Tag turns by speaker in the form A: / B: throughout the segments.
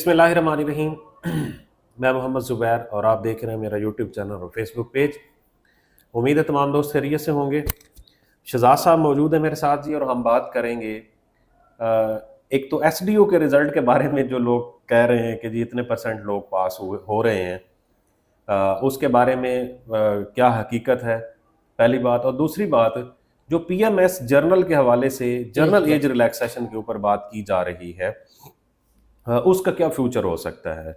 A: बिस्मिल्लाहिर्रहमानिर्रहीम। मैं मोहम्मद ज़ुबैर और आप देख रहे हैं मेरा यूट्यूब चैनल और फेसबुक पेज। उम्मीद है तमाम दोस्त खैरियत से होंगे। शहजाद साहब मौजूद है मेरे साथ जी और हम बात करेंगे एक तो एसडीओ के रिज़ल्ट के बारे में जो लोग कह रहे हैं कि जी इतने परसेंट लोग पास हो रहे हैं, उसके बारे में क्या हकीकत है, पहली बात। और दूसरी बात, जो पीएमएस जर्नल के हवाले से जर्नल एज रिलैक्सेशन के ऊपर बात की जा रही है, उसका क्या फ्यूचर हो सकता है।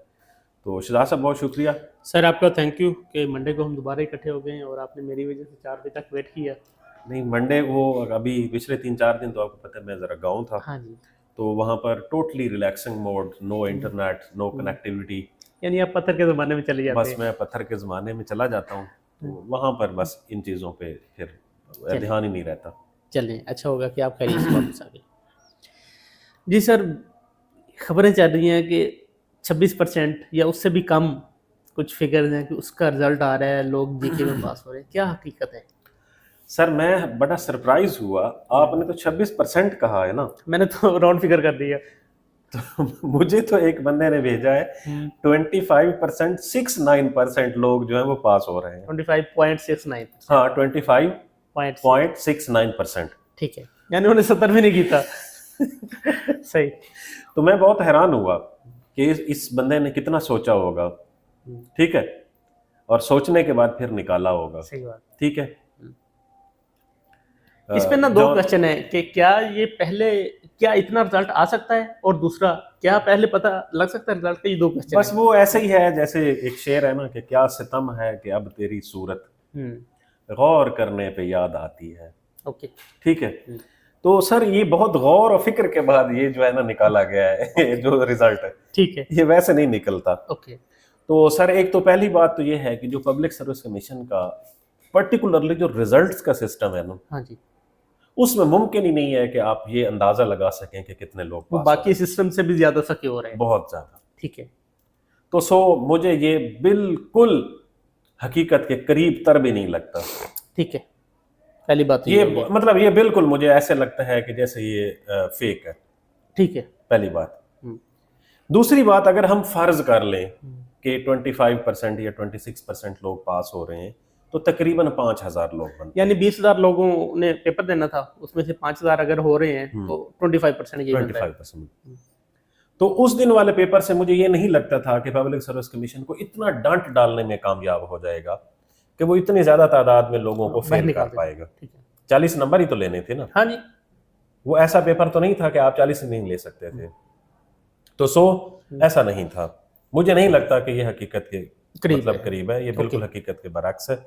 A: तो शहजाद साहब बहुत शुक्रिया
B: सर, आपका थैंक यू कि मंडे को हम दोबारा इकट्ठे हो गए हैं और आपने मेरी वजह से 4 बजे तक वेट किया।
A: नहीं, मंडे वो अभी पिछले 3-4 दिन तो आपको पता है मैं ज़रा गाँव था।
B: हाँ जी।
A: तो वहाँ पर totally relaxing mode, no internet, no connectivity.
B: यानी आप पत्थर के ज़माने में चले जाते
A: बस
B: हैं।
A: मैं पत्थर के ज़माने में चला जाता हूँ, तो वहाँ पर बस इन चीज़ों पे फिर ध्यान ही नहीं रहता।
B: चलें, अच्छा होगा कि आप खैरियत से वापस आ गए। जी सर, खबरें चल रही हैं कि 26% या उससे भी कम कुछ फिगर्स हैं कि उसका रिजल्ट आ रहा है, लोग जीके में पास हो रहे हैं। क्या हकीकत है?
A: सर मैं बड़ा सरप्राइज हुआ, आपने तो 26% कहा है ना।
B: मैंने तो राउंड फिगर कर दिया।
A: तो मुझे तो एक बंदे ने भेजा है 25%, 69% लोग जो है वो पास हो रहे हैं।
B: 25.69।
A: हाँ, 25.69%।
B: ठीक है, यानी उन्होंने 70 भी नहीं किया। सही।
A: तो मैं बहुत हैरान हुआ कि इस बंदे ने कितना सोचा होगा, ठीक है, और सोचने के बाद फिर निकाला होगा।
B: सही बात।
A: ठीक है।
B: इसमें ना दो क्वेश्चन है कि क्या ये पहले, क्या इतना रिजल्ट आ सकता है, और दूसरा क्या पहले पता लग सकता है रिजल्ट का। ये दो क्वेश्चन
A: बस वो ऐसे ही है जैसे एक शेर है ना कि क्या सितम है कि अब तेरी सूरत गौर करने पे याद आती है।
B: ओके,
A: ठीक है। तो सर ये बहुत गौर और फिक्र के बाद ये जो है ना निकाला गया है जो रिजल्ट है।
B: ठीक है,
A: ये वैसे नहीं निकलता।
B: ओके।
A: तो सर एक तो पहली बात तो ये है कि जो पब्लिक सर्विस कमीशन का पर्टिकुलरली जो रिजल्ट्स का सिस्टम है ना,
B: हाँ जी,
A: उसमें मुमकिन ही नहीं है कि आप ये अंदाजा लगा सकें कि कितने लोग
B: वो
A: पास
B: बाकी सिस्टम से भी ज्यादा सिक्योर है।
A: बहुत ज्यादा।
B: ठीक है।
A: तो मुझे ये बिल्कुल हकीकत के करीब तर भी नहीं लगता।
B: ठीक है, पहली बात तो
A: ये
B: हो गई।
A: मतलब ये बिल्कुल मुझे ऐसे लगता है कि जैसे ये फेक है।
B: ठीक है।
A: पहली बात। दूसरी बात, अगर हम फर्ज कर लें कि 25% या 26% लोग पास हो रहे हैं, तो तकरीबन 5,000 लोग बनते हैं।
B: यानी 20,000 लोगों ने पेपर देना था, उसमें से 5,000 अगर हो रहे हैं तो 25% ये बनता है।
A: 25%। तो उस दिन वाले पेपर से मुझे ये नहीं लगता था कि पब्लिक सर्विस कमीशन को इतना डांट डालने में कामयाब हो जाएगा कि वो इतनी ज्यादा तादाद में लोगों को फेल कर पाएगा। 40 नंबर ही तो लेने थे ना।
B: हाँ जी।
A: वो ऐसा पेपर तो नहीं था कि आप 40 नहीं ले सकते थे। तो ऐसा नहीं था। मुझे नहीं लगता कि ये हकीकत के मतलब करीब है। ये बिल्कुल हकीकत के बरअक्स है।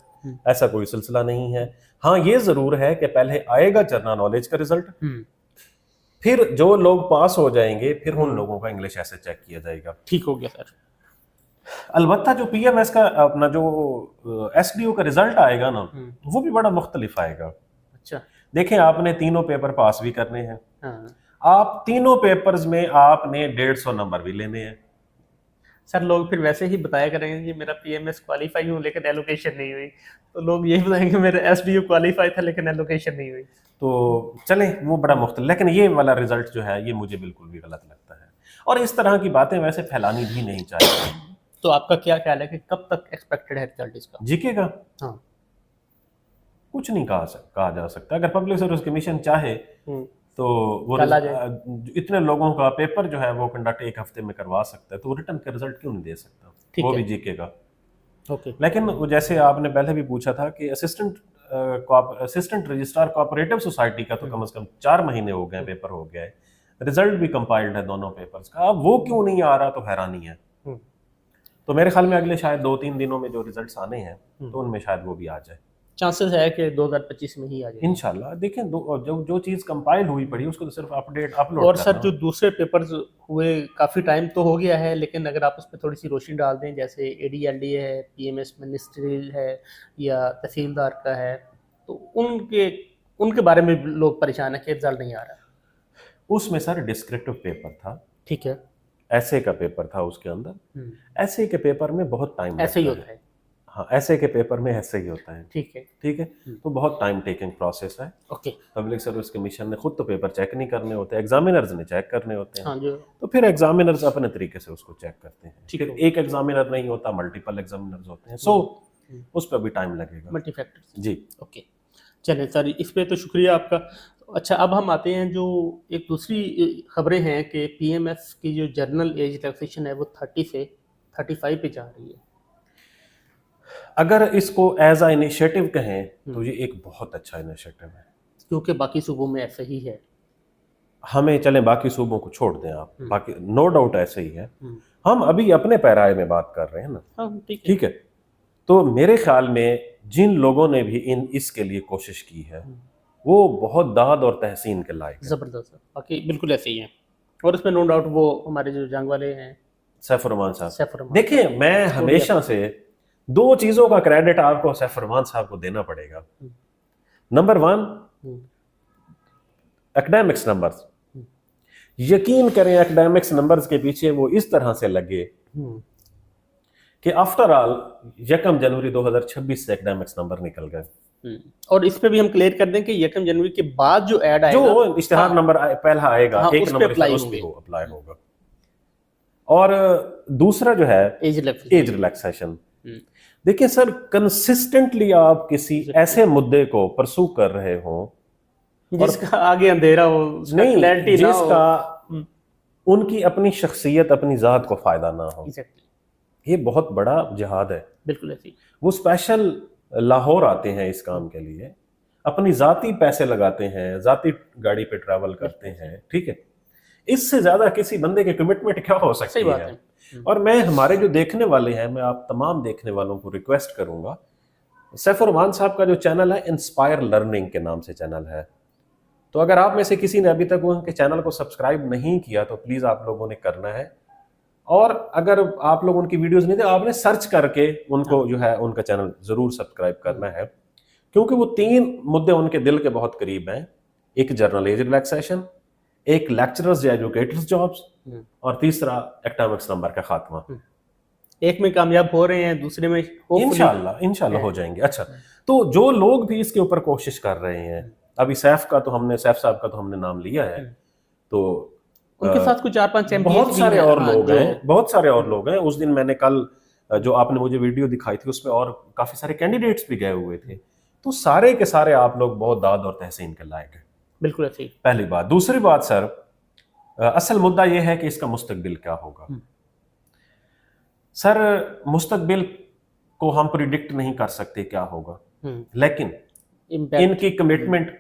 A: ऐसा कोई सिलसिला नहीं है। हाँ, ये जरूर है कि पहले आएगा जनरल नॉलेज का रिजल्ट, फिर जो लोग पास हो जाएंगे फिर उन लोगों का इंग्लिश ऐसे चेक किया जाएगा।
B: ठीक हो गया सर।
A: अलबत्ता जो पीएमएस का अपना जो एसडीओ का रिजल्ट आएगा ना, वो भी बड़ा मुख्तलिफ आएगा।
B: अच्छा।
A: देखें, आपने तीनों पेपर पास भी करने हैं। आप तीनों पेपर्स में आपने 150 नंबर भी लेने हैं।
B: सर लोग फिर वैसे ही बताया करेंगे कि मेरा पीएमएस क्वालिफाई हूँ लेकिन एलोकेशन नहीं हुई, तो लोग यही बताएंगे मेरा एसडीओ क्वालिफाई था लेकिन एलोकेशन नहीं हुई।
A: तो चलें, वो बड़ा मुख्तलिफ, लेकिन ये वाला रिजल्ट जो है ये मुझे बिल्कुल भी गलत लगता है और इस तरह की बातें वैसे फैलानी भी नहीं चाहिए।
B: तो आपका क्या ख्याल है कि कब तक एक्सपेक्टेड है रिजल्ट इसका?
A: जीके का
B: हाँ,
A: कुछ नहीं कहा जा सकता। अगर पब्लिक सर्विस कमीशन चाहे तो वो इतने लोगों का पेपर जो है वो कंडक्ट एक हफ्ते में करवा सकता है, तो रिटर्न का रिजल्ट क्यों नहीं दे सकता, वो भी जीके का। लेकिन जैसे आपने पहले भी पूछा था कि असिस्टेंट रजिस्ट्रार कोऑपरेटिव सोसाइटी का तो कम से कम 4 महीने हो गए, पेपर हो गया है, रिजल्ट भी कंपाइल्ड है दोनों पेपर्स का, अब वो क्यों नहीं आ रहा, तो हैरानी है। तो मेरे ख्याल में अगले शायद 2-3 दिनों में जो रिजल्ट्स आने हैं तो उनमें शायद वो भी आ जाए।
B: चांसेस है कि 2025 में ही आ जाए
A: इंशाल्लाह। देखें, जो चीज़ कंपाइल हुई पड़ी उसको तो सिर्फ अपलोड
B: और सर जो दूसरे पेपर्स हुए काफ़ी टाइम तो हो गया है, लेकिन अगर आप उस पर थोड़ी सी रोशनी डाल दें, जैसे एडीएलडी है, पीएमएस मिनिस्ट्रियल है या तहसीलदार का है, तो उनके बारे में लोग परेशान है कि रिजल्ट नहीं आ रहा।
A: उसमें सर डिस्क्रिप्टिव पेपर था।
B: ठीक है।
A: ऐसे का पेपर था उसके अंदर। ऐसे के पेपर में बहुत टाइम
B: ऐसे ही होता है।
A: हाँ, ऐसे के पेपर में ऐसे ही होता है।
B: ठीक है।
A: ठीक है, तो बहुत टाइम टेकिंग प्रोसेस है।
B: ओके।
A: पब्लिक सर्विस कमीशन ने खुद तो पेपर चेक नहीं करने होते, एग्जामिनर्स ने चेक करने होते हैं।
B: हाँ जो
A: तो फिर एग्जामिनर्स अपने तरीके से उसको चेक करते हैं।
B: ठीक
A: फिर
B: है।
A: एक एग्जामिनर नहीं होता, मल्टीपल एग्जामिनर्स होते हैं, सो उस पर भी टाइम लगेगा।
B: Multi factors.
A: जी।
B: ओके, चलें सर, इस पे तो शुक्रिया आपका। अच्छा, अब हम आते हैं जो एक दूसरी खबरें हैं कि पीएमएफ की जो जर्नल एज रिलैक्सेशन है वो 30 से 35 पे जा रही है।
A: अगर इसको एज अ इनिशिएटिव कहें तो ये एक बहुत अच्छा इनिशिएटिव है,
B: क्योंकि बाकी सूबों में ऐसा ही है।
A: हमें चलें बाकी सूबों को छोड़ दें आप, बाकी नो डाउट ऐसे ही है। हम अभी अपने पैराए में बात कर रहे हैं ना।
B: हाँ ठीक है।
A: ठीक है, तो मेरे ख्याल में जिन लोगों ने भी इसके लिए कोशिश की है वो बहुत दाद और तहसीन के लायक है।
B: ज़बरदस्त है, बाकी बिल्कुल ऐसे ही हैं, और उसमें नो डाउट वो हमारे जो जंग वाले हैं
A: सैफ रहमान साहब,
B: सैफ रहमान
A: देखिए मैं हमेशा से दो चीजों का क्रेडिट आपको सैफ रहमान साहब को देना पड़ेगा। Number 1, academics numbers. यकीन करें एकेडमिक्स नंबर्स के पीछे वो इस तरह से लगे कि आफ्टर ऑल 1 जनवरी 2026 से एकेडमिक्स नंबर निकल गए।
B: और इस पे भी हम क्लियर कर दें कि 1 जनवरी के बाद जो ऐड आएगा,
A: जो इश्तिहार नंबर पहला आएगा,
B: हाँ,
A: 1 नंबर
B: अप्लाई
A: उस पे अप्लाई होगा। और दूसरा जो है एज रिलैक्सेशन। देखिए सर, कंसिस्टेंटली आप किसी ऐसे मुद्दे को परसू कर रहे हो
B: जिसका आगे अंधेरा हो,
A: नहीं,
B: क्लैरिटी ना हो,
A: जिसका उनकी अपनी शख्सियत, अपनी जात को फायदा ना हो, ये बहुत बड़ा जिहाद है।
B: बिल्कुल ऐसी।
A: वो स्पेशल लाहौर आते हैं इस काम के लिए, अपनी जाती पैसे लगाते हैं, जाती गाड़ी पे ट्रैवल करते हैं। ठीक है, इससे ज्यादा किसी बंदे की कमिटमेंट क्या हो सकती है। और मैं हमारे जो देखने वाले हैं, मैं आप तमाम देखने वालों को रिक्वेस्ट करूंगा, सैफ रहमान साहब का जो चैनल है इंस्पायर लर्निंग के नाम से चैनल है, तो अगर आप में से किसी ने अभी तक उनके चैनल को सब्सक्राइब नहीं किया तो प्लीज आप लोगों ने करना है। और अगर आप लोग उनकी वीडियोस नहीं थे, आपने सर्च करके उनको जो है उनका चैनल जरूर सब्सक्राइब करना है, क्योंकि वो 3 मुद्दे उनके दिल के बहुत करीब हैं। एक जर्नल एज रिलैक्सेशन, एक लेक्चरर्स या एजुकेटर्स जॉब्स, और तीसरा एकेडमिक्स नंबर का खात्मा।
B: एक में कामयाब हो रहे हैं, दूसरे में
A: इंशाल्लाह हो जाएंगे। अच्छा, तो जो लोग भी इसके ऊपर कोशिश कर रहे हैं, अभी सैफ साहब का तो हमने नाम लिया है, तो
B: उनके साथ कुछ 4-5
A: बहुत सारे और लोग हैं, बहुत सारे और लोग हैं। उस दिन मैंने कल जो आपने मुझे वीडियो दिखाई थी उसमें और काफी सारे कैंडिडेट्स भी गए हुए थे। तो सारे के सारे आप लोग बहुत दाद और तहसीन के लायक हैं।
B: बिल्कुल ऐसे ही।
A: पहली बात। दूसरी बात सर, असल मुद्दा यह है कि इसका मुस्तकबिल क्या होगा। सर, मुस्तकबिल को हम प्रिडिक्ट नहीं कर सकते क्या होगा, लेकिन इनकी कमिटमेंट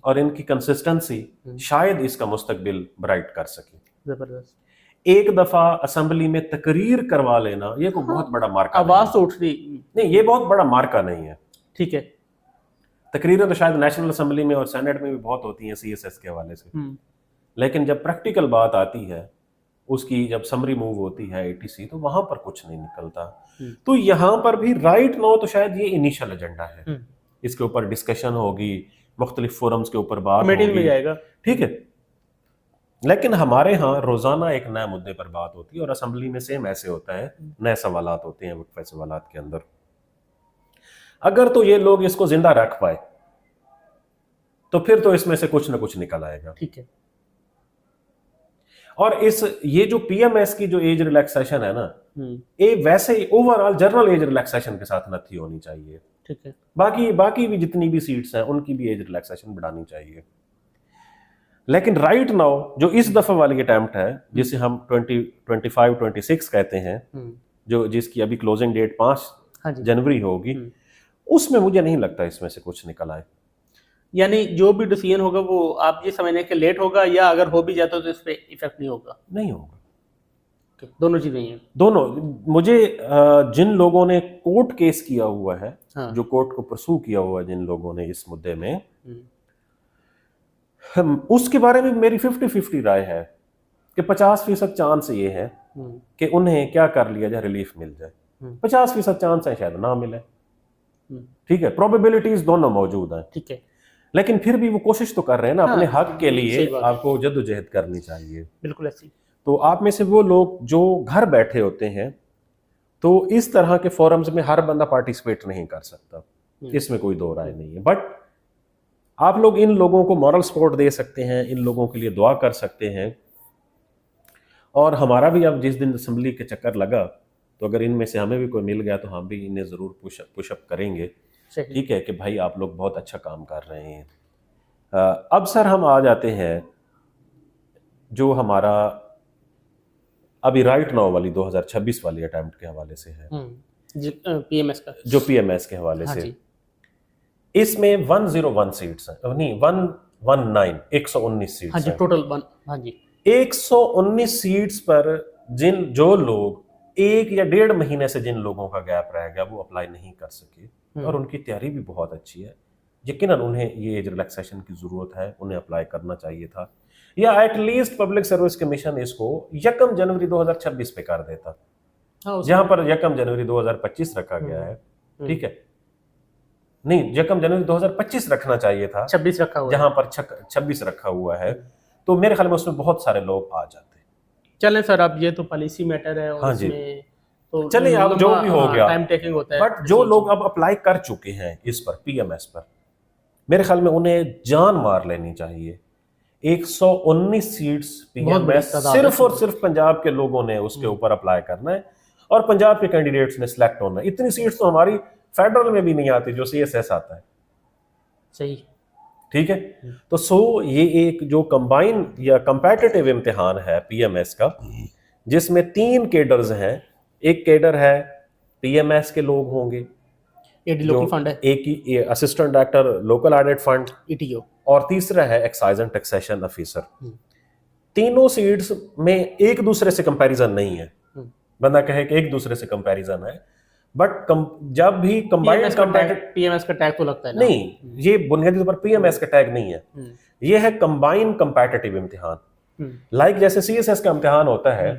A: और इनकी कंसिस्टेंसी शायद इसका मुस्तकबिल ब्राइट कर सके।
B: जबरदस्त।
A: एक दफा असेंबली में तकरीर करवा लेना, ये कोई बहुत बड़ा मार्का
B: आवाज तो उठ रही
A: नहीं, ये बहुत बड़ा मार्का नहीं है।
B: ठीक है,
A: तकरीरें तो शायद नेशनल असेंबली में और सेनेट में भी बहुत होती हैं सीएसएस के हवाले से, लेकिन जब प्रैक्टिकल बात आती है, उसकी जब समरी मूव होती है एटीसी, तो वहां पर कुछ नहीं निकलता। तो यहां पर भी राइट नो तो शायद ये इनिशियल एजेंडा है, इसके ऊपर डिस्कशन होगी, मुख्तलिफ फोरम्स के ऊपर बात होगी,
B: जाएगा।
A: ठीक है, लेकिन हमारे यहाँ रोजाना एक नए मुद्दे पर बात होती है और असेंबली में सेम ऐसे होता है, नए सवालात होते हैं वक्फे सवालात के अंदर। अगर तो ये लोग इसको जिंदा रख पाए तो फिर तो इसमें से कुछ ना कुछ निकल आएगा।
B: ठीक है।
A: और ये जो पीएमएस की जो एज रिलैक्सेशन है ना, ये वैसे ही ओवरऑल जनरल एज रिलैक्सेशन के साथ नथी होनी चाहिए।
B: ठीक है। बाकी
A: भी जितनी भी सीट्स हैं उनकी भी एज रिलैक्सेशन बढ़ानी चाहिए। लेकिन राइट नाउ जो इस दफा वाली अटेम्प्ट है, जिसे हम 2025-26 कहते हैं, जो जिसकी अभी क्लोजिंग डेट 5 जनवरी होगी, उसमें मुझे नहीं लगता इसमें से कुछ निकल आए।
B: यानी जो भी डिसीजन होगा वो आप ये समझने के लेट होगा, या अगर हो भी जाता तो इस पे इफेक्ट नहीं होगा?
A: नहीं होगा।
B: दोनों चीजें हैं।
A: दोनों। मुझे जिन लोगों ने कोर्ट केस किया हुआ है,
B: हाँ।
A: जो कोर्ट को परसू किया हुआ है जिन लोगों ने इस मुद्दे में, उसके बारे में मेरी 50-50 राय है कि 50% चांस ये है कि उन्हें क्या कर लिया जाए, रिलीफ मिल जाए। 50% चांस है शायद ना मिले। ठीक है, प्रोबेबिलिटीज दोनों मौजूद हैं।
B: ठीक है,
A: लेकिन फिर भी वो कोशिश तो कर रहे हैं ना, अपने
B: हाँ,
A: हक के लिए आपको जद्दोजहद करनी चाहिए।
B: बिल्कुल ऐसी।
A: तो आप में से वो लोग जो घर बैठे होते हैं तो इस तरह के फोरम्स में हर बंदा पार्टिसिपेट नहीं कर सकता, इसमें कोई दो राय नहीं है। बट आप लोग इन लोगों को मॉरल सपोर्ट दे सकते हैं, इन लोगों के लिए दुआ कर सकते हैं। और हमारा भी अब जिस दिन असेंबली के चक्कर लगा, तो अगर इनमें से हमें भी कोई मिल गया तो हम भी इन्हें ज़रूर पुशअप करेंगे, ठीक है, कि भाई आप लोग बहुत अच्छा काम कर रहे हैं। अब सर हम आ जाते हैं जो हमारा अभी राइट नाउ वाली 2026 वाली अटेम्प्ट के हवाले से है,
B: पीएमएस का,
A: जो पीएमएस के हवाले
B: हाँ
A: से
B: जी।
A: इसमें 101 सीट्स हैं, नहीं 119 119 सीट्स
B: हाँ जी,
A: हैं
B: टोटल वन, हाँ जी।
A: 119 सीट्स पर जो लोग 1 या 1.5 महीने से जिन लोगों का गैप रह गया वो अप्लाई नहीं कर सके और उनकी तैयारी भी बहुत अच्छी है, यकीनन उन्हें ये एज रिलैक्सेशन की ज़रूरत है, उन्हें अप्लाई करना चाहिए था, या एटलीस्ट पब्लिक सर्विस कमीशन इसको 1 जनवरी 2026 पे कर देता, जहां पर 1 जनवरी 2025 रखा गया है, ठीक है, नहीं 1 जनवरी 2025 रखना चाहिए था,
B: 26 रखा हुआ
A: जहां पर 26 रखा हुआ है, तो मेरे ख्याल में उसमें बहुत सारे लोग आ जाते।
B: चलें सर, अब ये तो पॉलिसी मैटर है और
A: हाँ जी,
B: इसमें तो
A: चलिए अब जो भी हो गया,
B: टाइम टेकिंग होता है।
A: बट जो लोग अब अप्लाई कर चुके हैं इस पर पीएमएस पर, मेरे ख्याल में उन्हें जान मार लेनी चाहिए। 119 सीट्स पीएमएस सिर्फ और सिर्फ पंजाब के लोगों ने उसके ऊपर अप्लाई करना है और पंजाब के कैंडिडेट्स ने सिलेक्ट होना है। इतनी सीट्स तो हमारी फेडरल में भी नहीं आती जो सीएसएस आता है,
B: सही,
A: ठीक है। तो ये एक जो कंबाइन या कंपेटिटिव इम्तिहान है पीएमएस का, जिसमें 3 केडर्स हैं। एक केडर है पीएमएस के लोग होंगे,
B: एडी लोकल फंड है,
A: एक ही assistant director local audit fund
B: ETO,
A: और तीसरा है एक्साइज एंड टैक्सेशन ऑफिसर। तीनों सीट्स में एक दूसरे से कंपैरिजन नहीं है, बंदा कहे कि एक दूसरे से कंपैरिजन है, बट जब भी कंबाइंड
B: पीएमएस का टैग तो लगता है ना?
A: नहीं, ये बुनियादी तौर पर पीएमएस का टैग नहीं है, ये है कंबाइंड कंपैटिटिव इम्तिहान। लाइक जैसे सीएसएस का इम्तिहान होता है,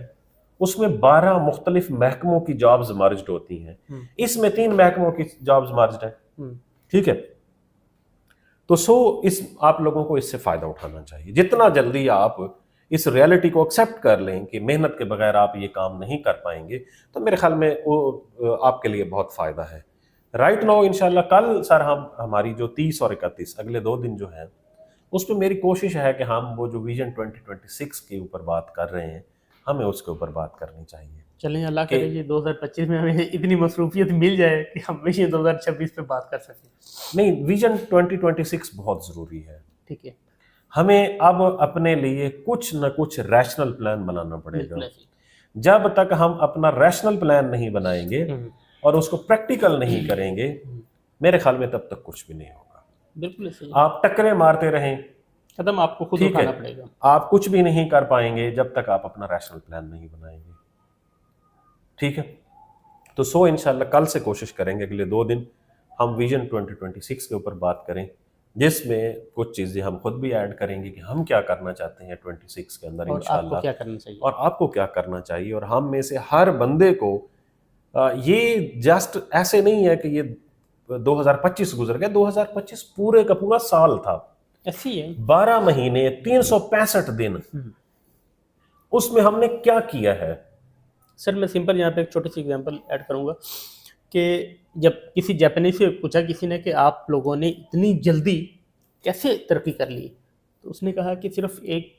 A: उसमें 12 मुख्तलिफ महकमों की जॉब्स मर्ज्ड होती हैं, इसमें 3 महकमों की जॉब्स मर्ज्ड है, ठीक है। तो इस आप लोगों को इससे फायदा उठाना चाहिए। जितना जल्दी आप इस रियलिटी को एक्सेप्ट कर लें कि मेहनत के बगैर आप ये काम नहीं कर पाएंगे, तो मेरे ख्याल में वो आपके लिए बहुत फ़ायदा है। राइट नाउ इंशाल्लाह कल सर हमारी जो 30 और 31 अगले 2 दिन जो हैं, उस पर मेरी कोशिश है कि हम वो जो विजन 2026 के ऊपर बात कर रहे हैं, हमें उसके ऊपर बात करनी चाहिए।
B: चलें, अल्लाह करे ये 2025 में हमें इतनी मसरूफियत मिल जाए कि हम ये 2026 पे बात कर सकें।
A: नहीं, विजन 2026 बहुत ज़रूरी है,
B: ठीक है।
A: हमें अब अपने लिए कुछ न कुछ रैशनल प्लान बनाना पड़ेगा। जब तक हम अपना रैशनल प्लान नहीं बनाएंगे और उसको प्रैक्टिकल नहीं करेंगे, मेरे ख्याल में तब तक कुछ भी नहीं होगा।
B: बिल्कुल सही।
A: आप टक्करें मारते रहें,
B: कदम आपको खुद उठाना पड़ेगा।
A: आप कुछ भी नहीं कर पाएंगे जब तक आप अपना रैशनल प्लान नहीं बनाएंगे, ठीक है। तो इंशाल्लाह कल से कोशिश करेंगे अगले 2 दिन हम विजन 2026 के ऊपर बात करें, जिसमें कुछ चीज़ें हम खुद भी ऐड करेंगे कि हम क्या करना चाहते हैं 26 के अंदर इंशाल्लाह,
B: आपको क्या करना चाहिए
A: और आपको क्या करना चाहिए। और हम में से हर बंदे को ये जस्ट ऐसे नहीं है कि ये 2025 गुजर गया, 2025 पूरे का पूरा साल था,
B: ऐसी है
A: 12 महीने 365 दिन, उसमें हमने क्या किया है।
B: सर मैं सिंपल यहाँ पे एक छोटी सी एग्जांपल ऐड करूँगा कि जब किसी जापानी से पूछा किसी ने कि आप लोगों ने इतनी जल्दी कैसे तरक्की कर ली, तो उसने कहा कि सिर्फ एक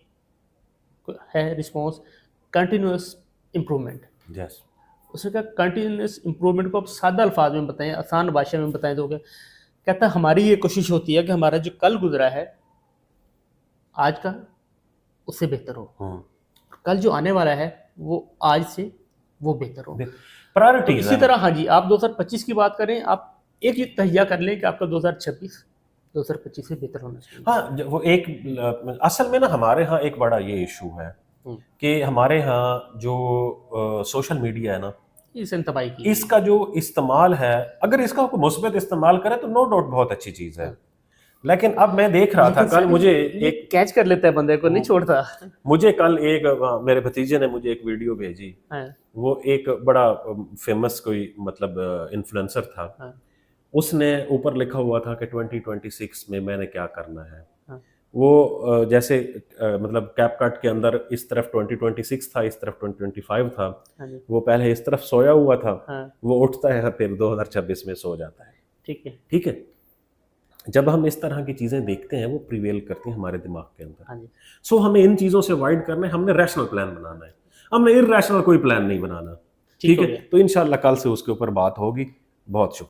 B: है रिस्पॉन्स, कंटिन्यूस इम्प्रूवमेंट।
A: यस,
B: उसने कहा कंटिन्यूस इम्प्रूवमेंट को आप सादा अल्फाज में बताएं, आसान भाषा में बताएं तो क्या कहता, हमारी ये कोशिश होती है कि हमारा जो कल गुजरा है आज का उससे बेहतर हो, कल जो आने वाला है वो आज से वो बेहतर हो।
A: प्रायोरिटी
B: इसी तरह हाँ जी, आप 2025 की बात करें, आप एक ही तहिया कर लें कि आपका 2025 से बेहतर होना चाहिए।
A: हाँ, वो एक असल में ना हमारे यहाँ एक बड़ा ये इशू है कि हमारे यहाँ जो सोशल मीडिया है ना, इसका जो इस्तेमाल है, अगर इसका कोई मुस्बत इस्तेमाल करे तो नो डाउट बहुत अच्छी चीज़ है, लेकिन अब मैं देख रहा था कल, मुझे एक
B: कैच कर लेता है बंदे को, नहीं छोड़ता।
A: मुझे कल एक मेरे भतीजे ने मुझे एक वीडियो भेजी, वो एक बड़ा फेमस कोई मतलब इन्फ्लुएंसर था, उसने ऊपर लिखा हुआ था कि 2026 में मैंने क्या करना है, वो जैसे मतलब कैप कट के अंदर इस तरफ 2026 था, इस तरफ 2025 था,
B: हाँ जी।
A: वो पहले इस तरफ सोया हुआ था,
B: हाँ।
A: वो उठता है फिर 2026 में सो जाता है।
B: ठीक है।
A: ठीक है, जब हम इस तरह की चीज़ें देखते हैं वो प्रिवेल करती हैं हमारे दिमाग के अंदर।
B: हाँ जी।
A: सो हमें इन चीज़ों से अवॉइड करना है, हमने रैशनल प्लान बनाना है, हमने इरैशनल कोई प्लान नहीं बनाना।
B: ठीक
A: ठीक
B: हो
A: है,
B: गया।
A: तो इंशाल्लाह कल से उसके ऊपर बात होगी। बहुत शुक्रिया।